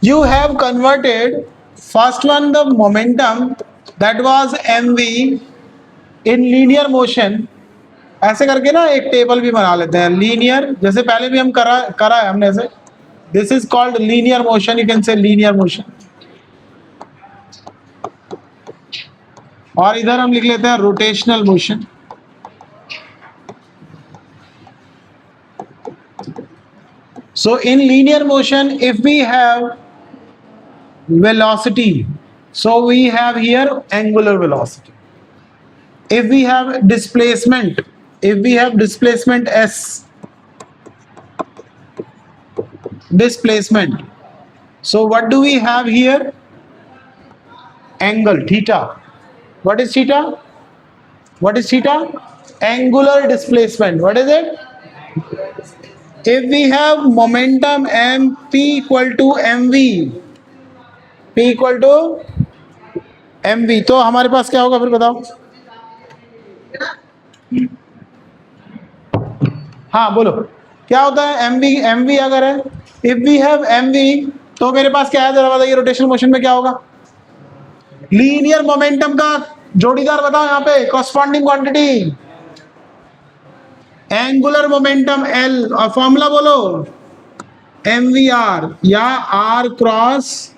You have converted first one the momentum that was mv in linear motion. ऐसे करके ना एक table भी बना लेते हैं लीनियर, जैसे पहले भी हम करा है हमने ऐसे. This is called linear motion. You can say linear motion. और इधर हम लिख लेते हैं rotational motion. So in linear motion, if we have velocity, so we have here angular velocity. If we have displacement, s, displacement, so what do we have here? Angle theta. What is theta? Angular displacement. What is it? If we have momentum m, p equal to mv, तो हमारे पास क्या होगा फिर बताओ. हाँ बोलो क्या होता है. mv अगर है, if we have mv, तो मेरे पास क्या है जरा बताइए. रोटेशनल मोशन में क्या होगा? लीनियर मोमेंटम का जोड़ीदार बताओ यहाँ पे, corresponding quantity. Angular momentum L, और फॉर्मूला बोलो mvr या r cross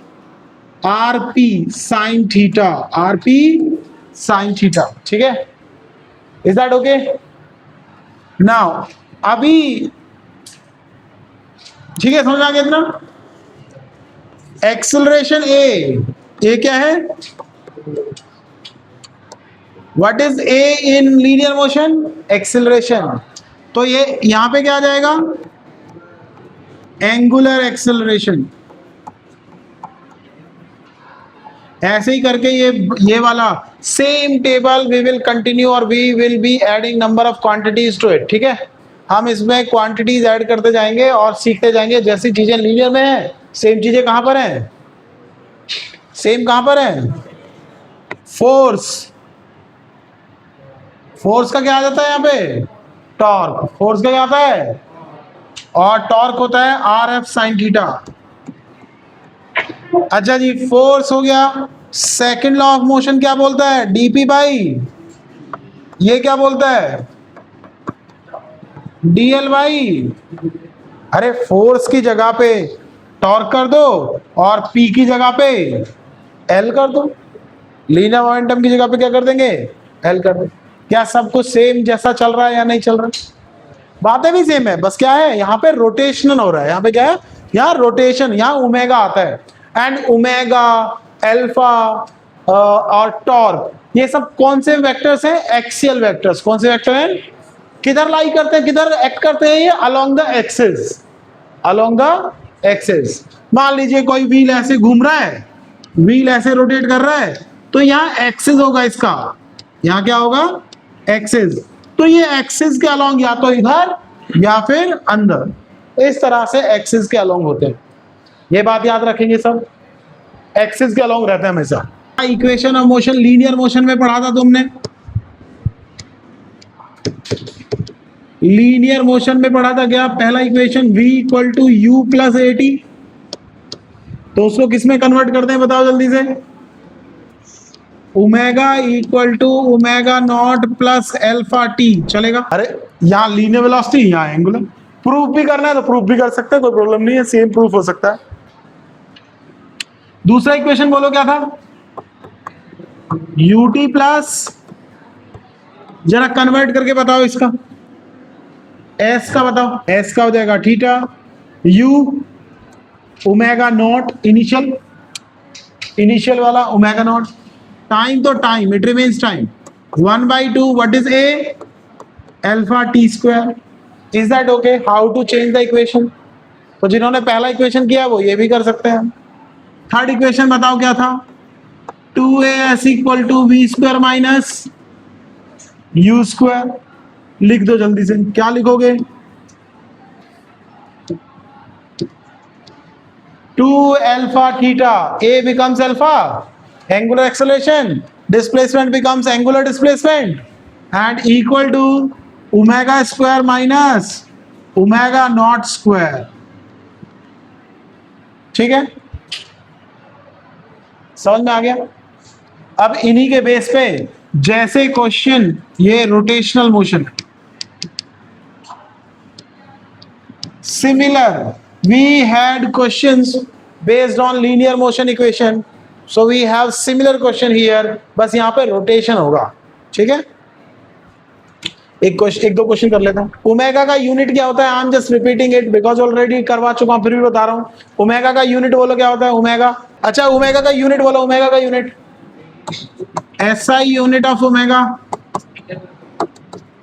rp sine theta. rp sine theta. ठीक है. Is that okay? नाउ अभी ठीक है, समझ आ गया इतना. एक्सेलरेशन ए क्या है? What is a in linear motion? Acceleration. तो ये यहां पे क्या आ जाएगा? Angular acceleration. ऐसे ही करके ये वाला same table we will continue और we will be adding number of quantities to it. ठीक है. हम इसमें क्वांटिटीज ऐड करते जाएंगे और सीखते जाएंगे. जैसी चीजें लीनियर में है, सेम चीजें कहां पर है? कहां पर है? फोर्स का क्या आ जाता है यहाँ पे? टॉर्क. फोर्स का क्या आता है? और टॉर्क होता है आर एफ साइन थीटा. अच्छा जी, फोर्स हो गया. सेकंड लॉ ऑफ मोशन क्या बोलता है? डीपी बाई, ये क्या बोलता है? DL by. अरे फोर्स की जगह पे टॉर्क कर दो और पी की जगह पे एल कर दो. लीनियर मोमेंटम की जगह पे क्या कर देंगे? एल कर दो. क्या सब कुछ सेम जैसा चल रहा है या नहीं चल रहा? बातें भी सेम है, बस क्या है यहाँ पे रोटेशनल हो रहा है. यहाँ पे क्या है? यहाँ रोटेशन, यहाँ ओमेगा आता है. एंड ओमेगा, अल्फा और टॉर्क, ये सब कौन से वेक्टर्स हैं? Axial vectors. कौन से वेक्टर हैं? किधर लाई करते हैं, किधर एक्ट करते हैं? ये अलोंग द एक्सिस. मान लीजिए कोई व्हील ऐसे घूम रहा है, व्हील ऐसे रोटेट कर रहा है, तो यहाँ एक्सिस होगा इसका. यहाँ क्या होगा? एक्सिस. तो ये एक्सिस के अलोंग या तो इधर या फिर अंदर, इस तरह से एक्सिस के अलोंग होते हैं. ये बात याद रखेंगे सब, एक्सिस के अलोंग रहते हैं हमेशा. Equation of motion linear motion में पढ़ा था तुमने. लीनियर मोशन में पढ़ा था क्या? पहला equation v equal to u plus a t. तो उसको किस में कन्वर्ट करते हैं बताओ जल्दी से? Omega equal to omega naught plus alpha t. चलेगा? अरे यहाँ लीनियर वेलोसिटी, यहाँ एंगुलर. प्रूफ भी करना है तो प्रूफ भी कर सकते हैं, कोई प्रॉब्लम नहीं है, सेम प्रूफ हो सकता है. दूसरा इक्वेशन बोलो क्या था? ut प्लस, जरा कन्वर्ट करके बताओ इसका. s का बताओ. s का हो जाएगा theta u omega naught, initial वाला ओमेगा नॉट. टाइम तो time, it remains time. 1/2 what is a? Alpha t square. Is that okay? How to change the equation? तो जिन्होंने पहला इक्वेशन किया वो ये भी कर सकते हैं. थर्ड इक्वेशन बताओ क्या था? 2as equal to v square minus u square. लिख दो जल्दी से. क्या लिखोगे? 2 alpha theta. a becomes alpha, angular acceleration, displacement becomes angular displacement, and equal to omega square minus omega naught square. ठीक है. समझ में आ गया? अब इन्हीं के बेस पे जैसे क्वेश्चन, ये रोटेशनल मोशन है, similar we had questions based on linear motion equation, so we have similar question here, बस यहां पे रोटेशन होगा। ठीक है, एक दो क्वेश्चन कर लेता हूं। ओमेगा का यूनिट क्या होता है? I am just repeating it because already करवा चुका हूं, फिर भी बता रहा हूं। ओमेगा का यूनिट बोलो, क्या होता है ओमेगा? अच्छा, ओमेगा का यूनिट बोलो, ओमेगा का unit SI unit of omega.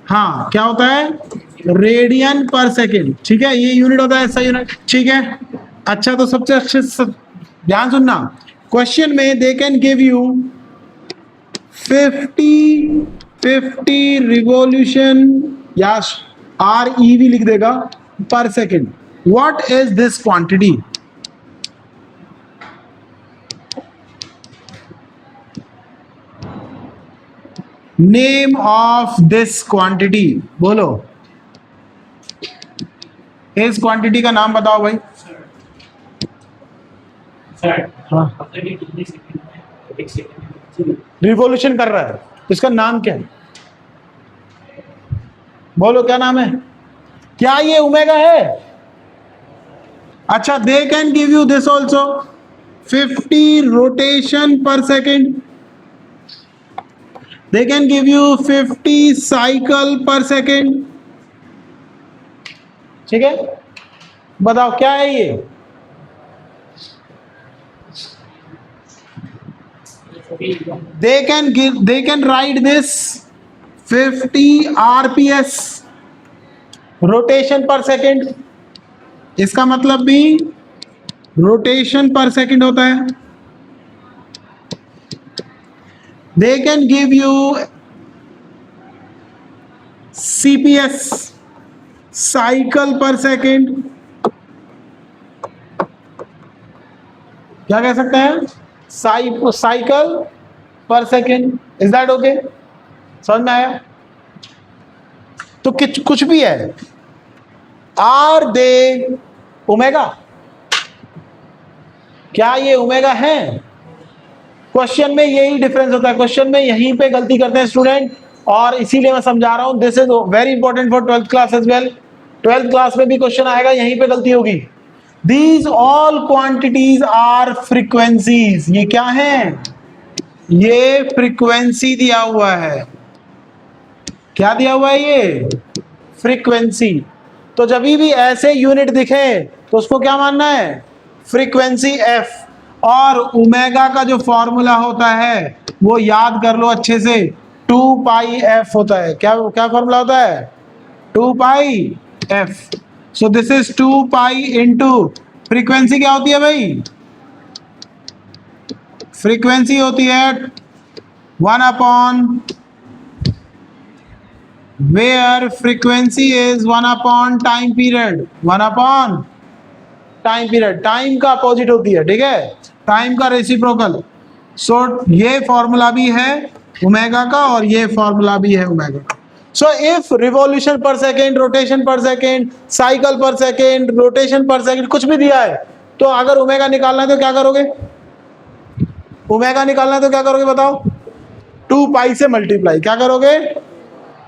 हाँ, क्या होता है? रेडियन पर सेकेंड। ठीक है, ये यूनिट होता है SI यूनिट। ठीक है, अच्छा तो सबसे अच्छे ध्यान सुनना, क्वेश्चन में they can give you 50 revolution या REV लिख देगा पर second. What is this quantity? Name of this quantity बोलो, इस क्वांटिटी का नाम बताओ भाई। हाँ, रिवॉल्यूशन कर रहा है, इसका नाम क्या है? बोलो, क्या नाम है? क्या ये ओमेगा है? अच्छा, they can give you this also, 50 rotation पर second, they can give you 50 cycle per second। ठीक है, बताओ क्या है ये? they can write this 50 RPS, rotation पर सेकेंड। इसका मतलब भी रोटेशन पर सेकेंड होता है। They can give you CPS, cycle per second। क्या कह सकते हैं? साइकिल पर सेकेंड। Is that okay? समझ में आया? तो कुछ भी है, आर दे ओमेगा? क्या ये ओमेगा है? क्वेश्चन में यही डिफरेंस होता है, क्वेश्चन में यहीं पे गलती करते हैं स्टूडेंट, और इसीलिए मैं समझा रहा हूं। This is very important for 12th class as well. 12th class में भी क्वेश्चन आएगा, यहीं पे गलती होगी। These all quantities are frequencies. ये क्या है? ये फ्रीक्वेंसी दिया हुआ है। क्या दिया हुआ है? ये फ्रीक्वेंसी। तो जब भी ऐसे यूनिट दिखे तो उसको क्या मानना है? Frequency f। और ओमेगा का जो फॉर्मूला होता है वो याद कर लो अच्छे से, 2 पाई f होता है। क्या क्या फॉर्मूला होता है? 2 pi f। So this is 2 pi into frequency. क्या होती है भाई? फ्रीक्वेंसी होती है 1 upon, where frequency is 1 upon time period. 1 upon time period, time का अपोजिट होती है। ठीक है, टाइम का रेसिप्रोकल। सो ये फॉर्मूला भी है ओमेगा का और ये फॉर्मूला भी है ओमेगा का। सो इफ रिवॉल्यूशन पर सेकेंड, रोटेशन पर सेकेंड, साइकिल पर सेकेंड, रोटेशन पर सेकेंड कुछ भी दिया है, तो अगर ओमेगा निकालना है तो क्या करोगे? ओमेगा निकालना है तो क्या करोगे बताओ? 2 पाई से मल्टीप्लाई। क्या करोगे?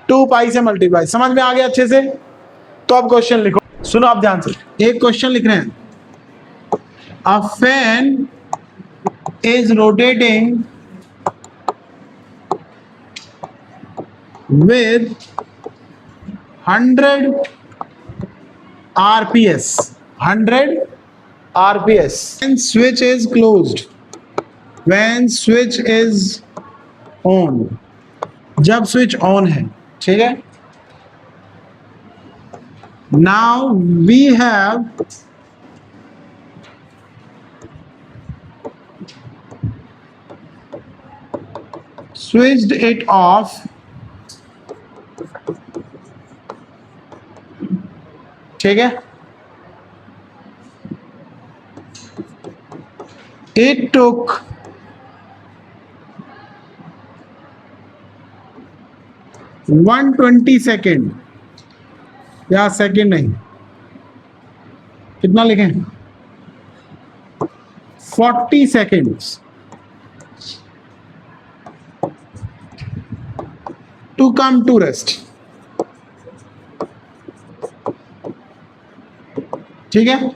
2 पाई से मल्टीप्लाई। समझ में आ गया अच्छे से? तो अब क्वेश्चन लिखो, सुनो आप ध्यान से। एक क्वेश्चन लिख रहे हैं, a fan is rotating with 100 RPS. 100 RPS. When switch is closed. When switch is on. जब स्विच ऑन है। ठीक है, now we have switched it off ठीक है, it took 120 सेकेंड, या सेकेंड नहीं, कितना लिखें? 40 सेकेंड्स come to rest. ठीक है,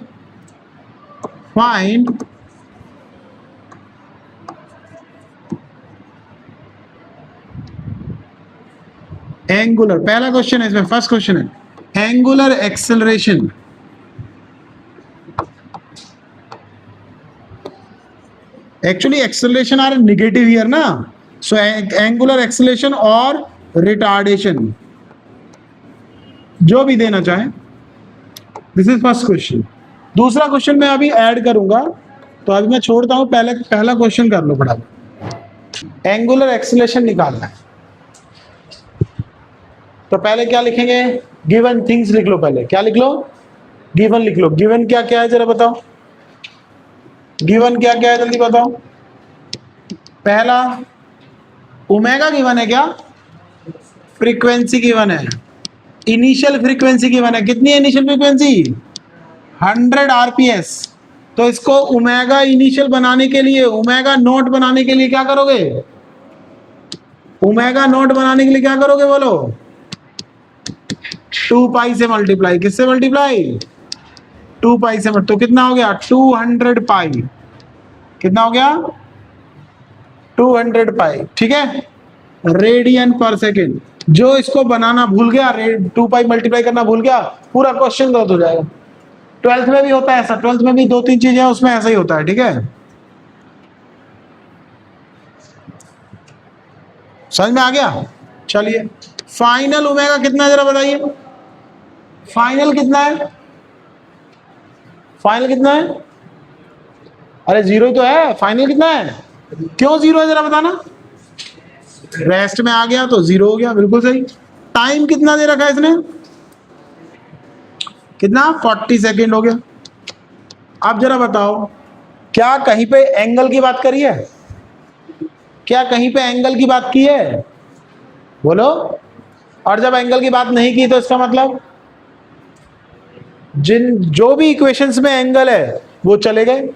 find एंगुलर, पहला क्वेश्चन है इसमें, फर्स्ट क्वेश्चन है angular acceleration. Actually acceleration are negative here ना, सो एंगुलर एक्सेलरेशन और रिटार्डेशन जो भी देना चाहे, दिस इज फर्स्ट क्वेश्चन। दूसरा क्वेश्चन मैं अभी ऐड करूंगा, तो अभी मैं छोड़ता हूं, पहला क्वेश्चन कर लो फटाफट। एंगुलर एक्सेलरेशन निकालना है, तो पहले क्या लिखेंगे, गिवन थिंग्स लिख लो। पहले क्या लिख लो, गिवन लिख लो। गिवन क्या क्या है जरा बताओ, गिवन क्या क्या है जल्दी बताओ। पहला ओमेगा गिवन है, क्या फ्रीक्वेंसी गिवन है, इनिशियल फ्रीक्वेंसी गिवन है। कितनी है इनिशियल फ्रीक्वेंसी, 100 आरपीएस। तो इसको ओमेगा इनिशियल बनाने के लिए, ओमेगा नोट बनाने के लिए क्या करोगे, ओमेगा नोट बनाने के लिए क्या करोगे बोलो, 2 पाई से मल्टीप्लाई, किससे मल्टीप्लाई, 2 पाई से। तो कितना हो गया 200 पाई, कितना हो गया 200 पाई, ठीक है, रेडियन पर सेकेंड। जो इसको बनाना भूल गया, 2 पाई मल्टीप्लाई करना भूल गया, पूरा क्वेश्चन गलत हो जाएगा। 12th में भी होता है ऐसा, 12th में भी 2-3 चीजें उसमें ऐसा ही होता है, ठीक है, समझ में आ गया। चलिए फाइनल ओमेगा कितना है जरा बताइए, फाइनल कितना है, फाइनल कितना है, अरे 0 ही तो है, फाइनल कितना है, क्यों 0 है जरा बताना, रेस्ट में आ गया तो 0 हो गया, बिल्कुल सही। टाइम कितना दे रखा है इसने, कितना 40 सेकेंड हो गया। अब जरा बताओ, क्या कहीं पे एंगल की बात करी है, क्या कहीं पे एंगल की बात की है, बोलो। और जब एंगल की बात नहीं की तो इसका मतलब जो भी इक्वेशंस में एंगल है वो चले गए।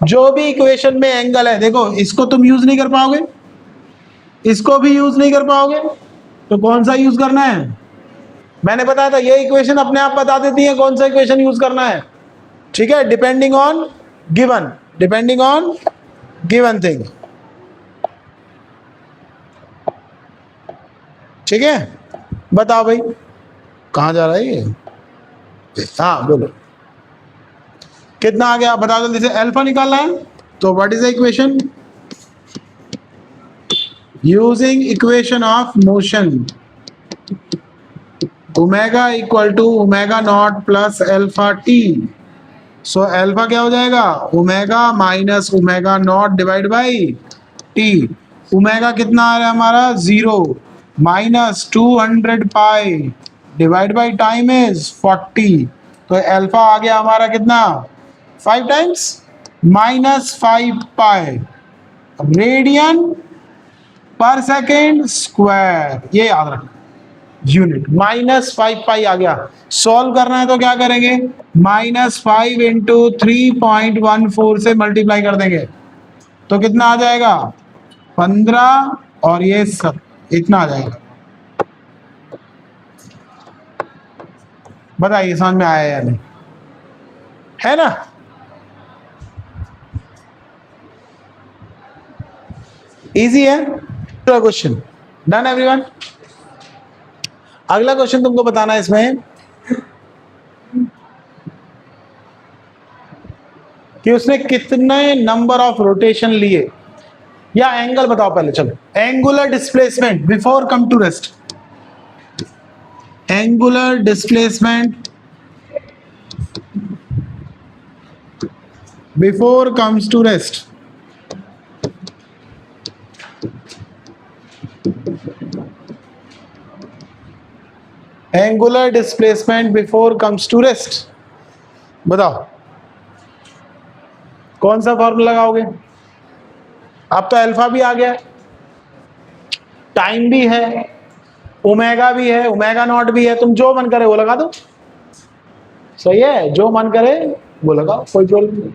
जो भी इक्वेशन में एंगल है, देखो इसको तुम यूज नहीं कर पाओगे, इसको भी यूज नहीं कर पाओगे, तो कौन सा यूज करना है, मैंने बताया था ये इक्वेशन अपने आप बता देती है कौन सा इक्वेशन यूज करना है, ठीक है, depending on given, depending on given thing, ठीक है। बताओ भाई कहां जा रहा है ये, हाँ बोलो कितना आ गया, बताओ जल्दी से, अल्फा निकालना है। तो what is the equation, using equation of motion, omega equal to omega naught plus alpha t. So alpha क्या हो जाएगा, omega minus omega naught divide by t. Omega कितना आ रहा है हमारा 0 minus 200 pi divide by time is 40। तो अल्फा आ गया हमारा कितना 5 टाइम्स माइनस 5 पाई रेडियन पर सेकेंड स्क्वायर, ये याद रखना यूनिट, माइनस 5 पाई आ गया। सॉल्व करना है तो क्या करेंगे, -5 इंटू 3.14 से मल्टीप्लाई कर देंगे, तो कितना आ जाएगा 15 और ये सब इतना आ जाएगा। बताइए समझ में आया या नहीं, है ना। इजी है क्वेश्चन, डन एवरीवन। अगला क्वेश्चन तुमको बताना है इसमें कि उसने कितने नंबर ऑफ रोटेशन लिए, या एंगल बताओ पहले, चलो angular displacement before come to rest, angular displacement before comes to rest. Angular displacement before comes to rest, बताओ कौन सा फॉर्मूला लगाओगे। अब तो अल्फा भी आ गया, टाइम भी है, ओमेगा भी है, ओमेगा नॉट भी है, तुम जो मन करे वो लगा दो, सही है, जो मन करे वो लगाओ, कोई प्रॉब्लम नहीं।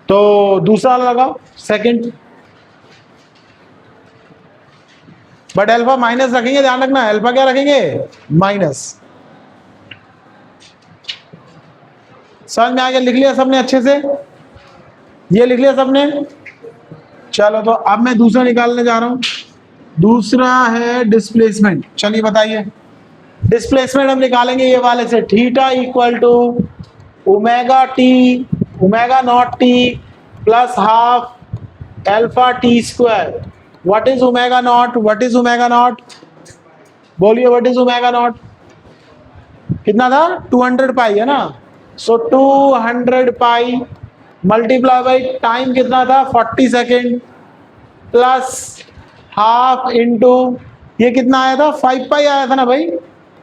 तो दूसरा लगाओ, सेकंड, बट अल्फा माइनस रखेंगे, ध्यान रखना, अल्फा क्या रखेंगे, माइनस। समझ में आ गया? लिख लिया सबने अच्छे से? ये लिख लिया सबने? चलो तो अब मैं दूसरा निकालने जा रहा हूं। दूसरा है डिस्प्लेसमेंट। चलिए बताइए, डिस्प्लेसमेंट हम निकालेंगे ये वाले से, theta equal to omega t, omega naught t plus half alpha t square. What is omega naught? What is omega naught? बोलिए, व्हाट इज ओमेगा नॉट? कितना था? 200 पाई है ना। So 200 pi multiply by time कितना था, 40 second, plus half into ये कितना आया था, 5 पाई आया था ना भाई,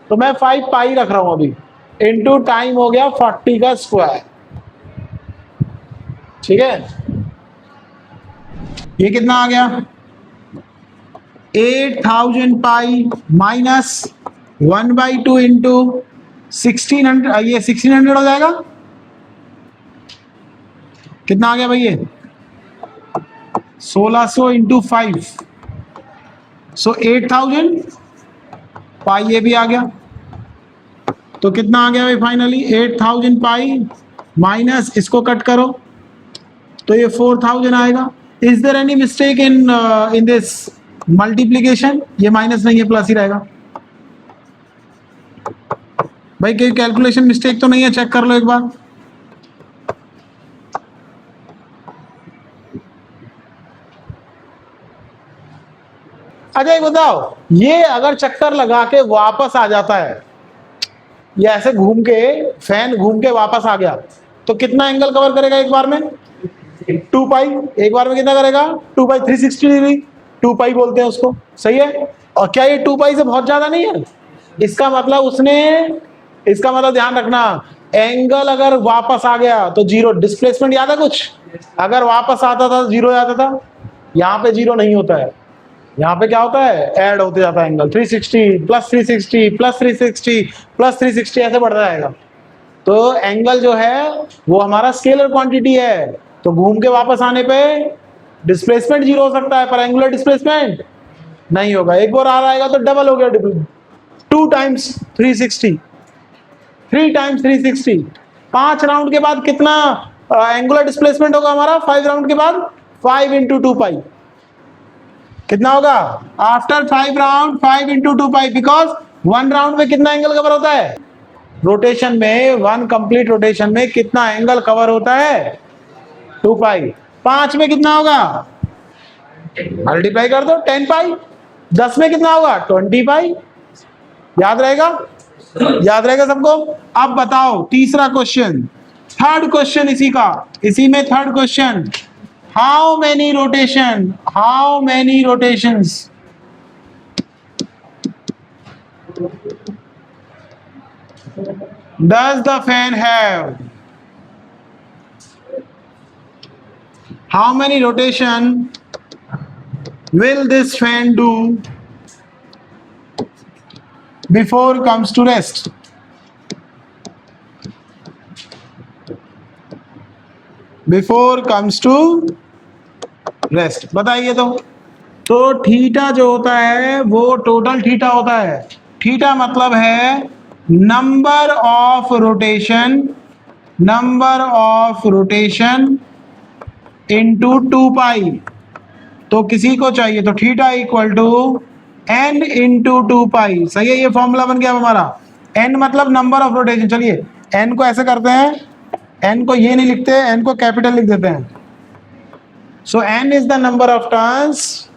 तो मैं 5 पाई रख रहा हूं अभी, इंटू टाइम हो गया 40 का स्क्वायर। ठीक है, ये कितना आ गया, 8000 पाई माइनस 1/2 इंटू 1600, ये 1600 हो जाएगा। कितना आ गया भाई ये, 1600 इंटू 5, सो 8000 पाई, ये भी आ गया। तो कितना आ गया भाई फाइनली, 8000 पाई माइनस इसको कट करो तो ये 4000 आएगा। Is there any mistake in this multiplication? ये माइनस नहीं है, प्लस ही रहेगा भाई। कोई कैलकुलेशन मिस्टेक तो नहीं है? चेक कर लो एक बार। अच्छा एक बताओ, ये अगर चक्कर लगा के वापस आ जाता है, ये ऐसे घूम के, फैन घूम के वापस आ गया, तो कितना एंगल कवर करेगा एक बार में? 2 पाई। एक बार में कितना करेगा? 2 पाई, 360 डिग्री, 2 पाई बोलते हैं उसको, सही है। और क्या ये 2 पाई से बहुत ज्यादा नहीं है? इसका मतलब उसने, इसका मतलब ध्यान रखना, एंगल अगर वापस आ गया तो जीरो। डिस्प्लेसमेंट याद है कुछ? अगर वापस आता था जीरो आता था, यहाँ पे जीरो नहीं होता है, यहाँ पे क्या होता है, ऐड होते जाता है एंगल, 360 प्लस 360 प्लस 360 प्लस 360 ऐसे बढ़ता जाएगा। तो एंगल जो है वो हमारा स्केलर क्वांटिटी है, तो घूम के वापस आने पे डिस्प्लेसमेंट जीरो हो सकता है पर एंगुलर डिस्प्लेसमेंट नहीं होगा। एक बार आ रहेगा तो डबल हो गया, 2 टाइम्स 360, 3 टाइम्स 360। 5 राउंड के बाद कितना एंगुलर डिस्प्लेसमेंट होगा हमारा? 5 राउंड के बाद 5 इंटू 2 पाई कितना होगा? After 5 round 5 into 2 pi, because 1 round में कितना एंगल कवर होता है? रोटेशन में, 1 कंप्लीट रोटेशन में कितना एंगल कवर होता है? 2 पाई। 5 में कितना होगा? मल्टीप्लाई कर दो, 10 पाई। 10 में कितना होगा? 20 पाई। याद रहेगा? याद रहेगा सबको? अब बताओ तीसरा क्वेश्चन, थर्ड क्वेश्चन इसी का, इसी में third question, how many rotation, how many rotations does the fan have? How many rotation will this fan do before comes to rest? Before comes to rest, बताइए तो थीटा जो होता है वो टोटल थीटा होता है। थीटा मतलब है number of rotation, number of rotation into 2 pi. तो किसी को चाहिए तो theta equal to n into 2 pi, सही है। ये फॉर्मूला बन गया हमारा। n मतलब नंबर ऑफ रोटेशन। चलिए n को ऐसे करते हैं, n को ये नहीं लिखते, n को कैपिटल लिख देते हैं। सो n is the number of turns,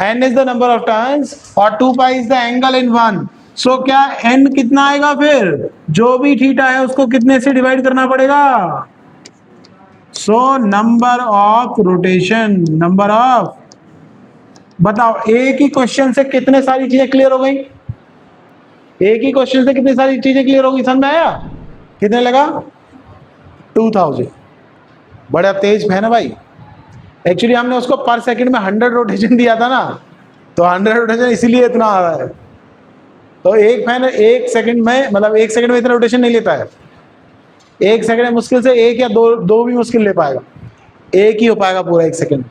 n is the number of turns और 2 pi is the angle in 1। सो क्या n कितना आएगा? फिर जो भी थीटा है उसको कितने से डिवाइड करना पड़ेगा? So number of rotation, number of. बताओ एक ही क्वेश्चन से कितने सारी चीजें क्लियर हो गई? एक ही क्वेश्चन से कितनी सारी चीजें क्लियर होगी? समझ में आया? कितने लगा? 2000। बड़ा तेज है ना भाई। एक्चुअली हमने उसको पर सेकंड में 100 रोटेशन दिया था ना, तो 100 रोटेशन इसीलिए इतना आ रहा है। तो एक फैन 1 सेकंड में, मतलब 1 सेकंड में इतना रोटेशन नहीं लेता है। 1 सेकंड में मुश्किल से 1 या 2 भी मुश्किल ले पाएगा, 1 ही हो पाएगा पूरा 1 सेकंड।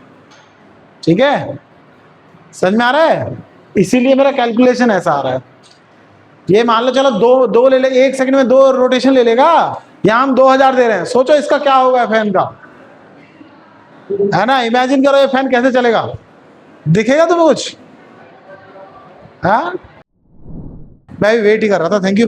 ठीक है, समझ में आ रहा है? इसीलिए मेरा कैलकुलेशन ऐसा आ रहा है। ये मान लो चलो दो दो ले ले, 1 सेकंड में 2 रोटेशन ले लेगा। यहां हम 2000 दे रहे हैं, सोचो इसका क्या होगा फैन का, है ना। इमेजिन करो ये फैन कैसे चलेगा, दिखेगा तुम्हें कुछ? हाँ, मैं भी वेट ही कर रहा था। Thank you.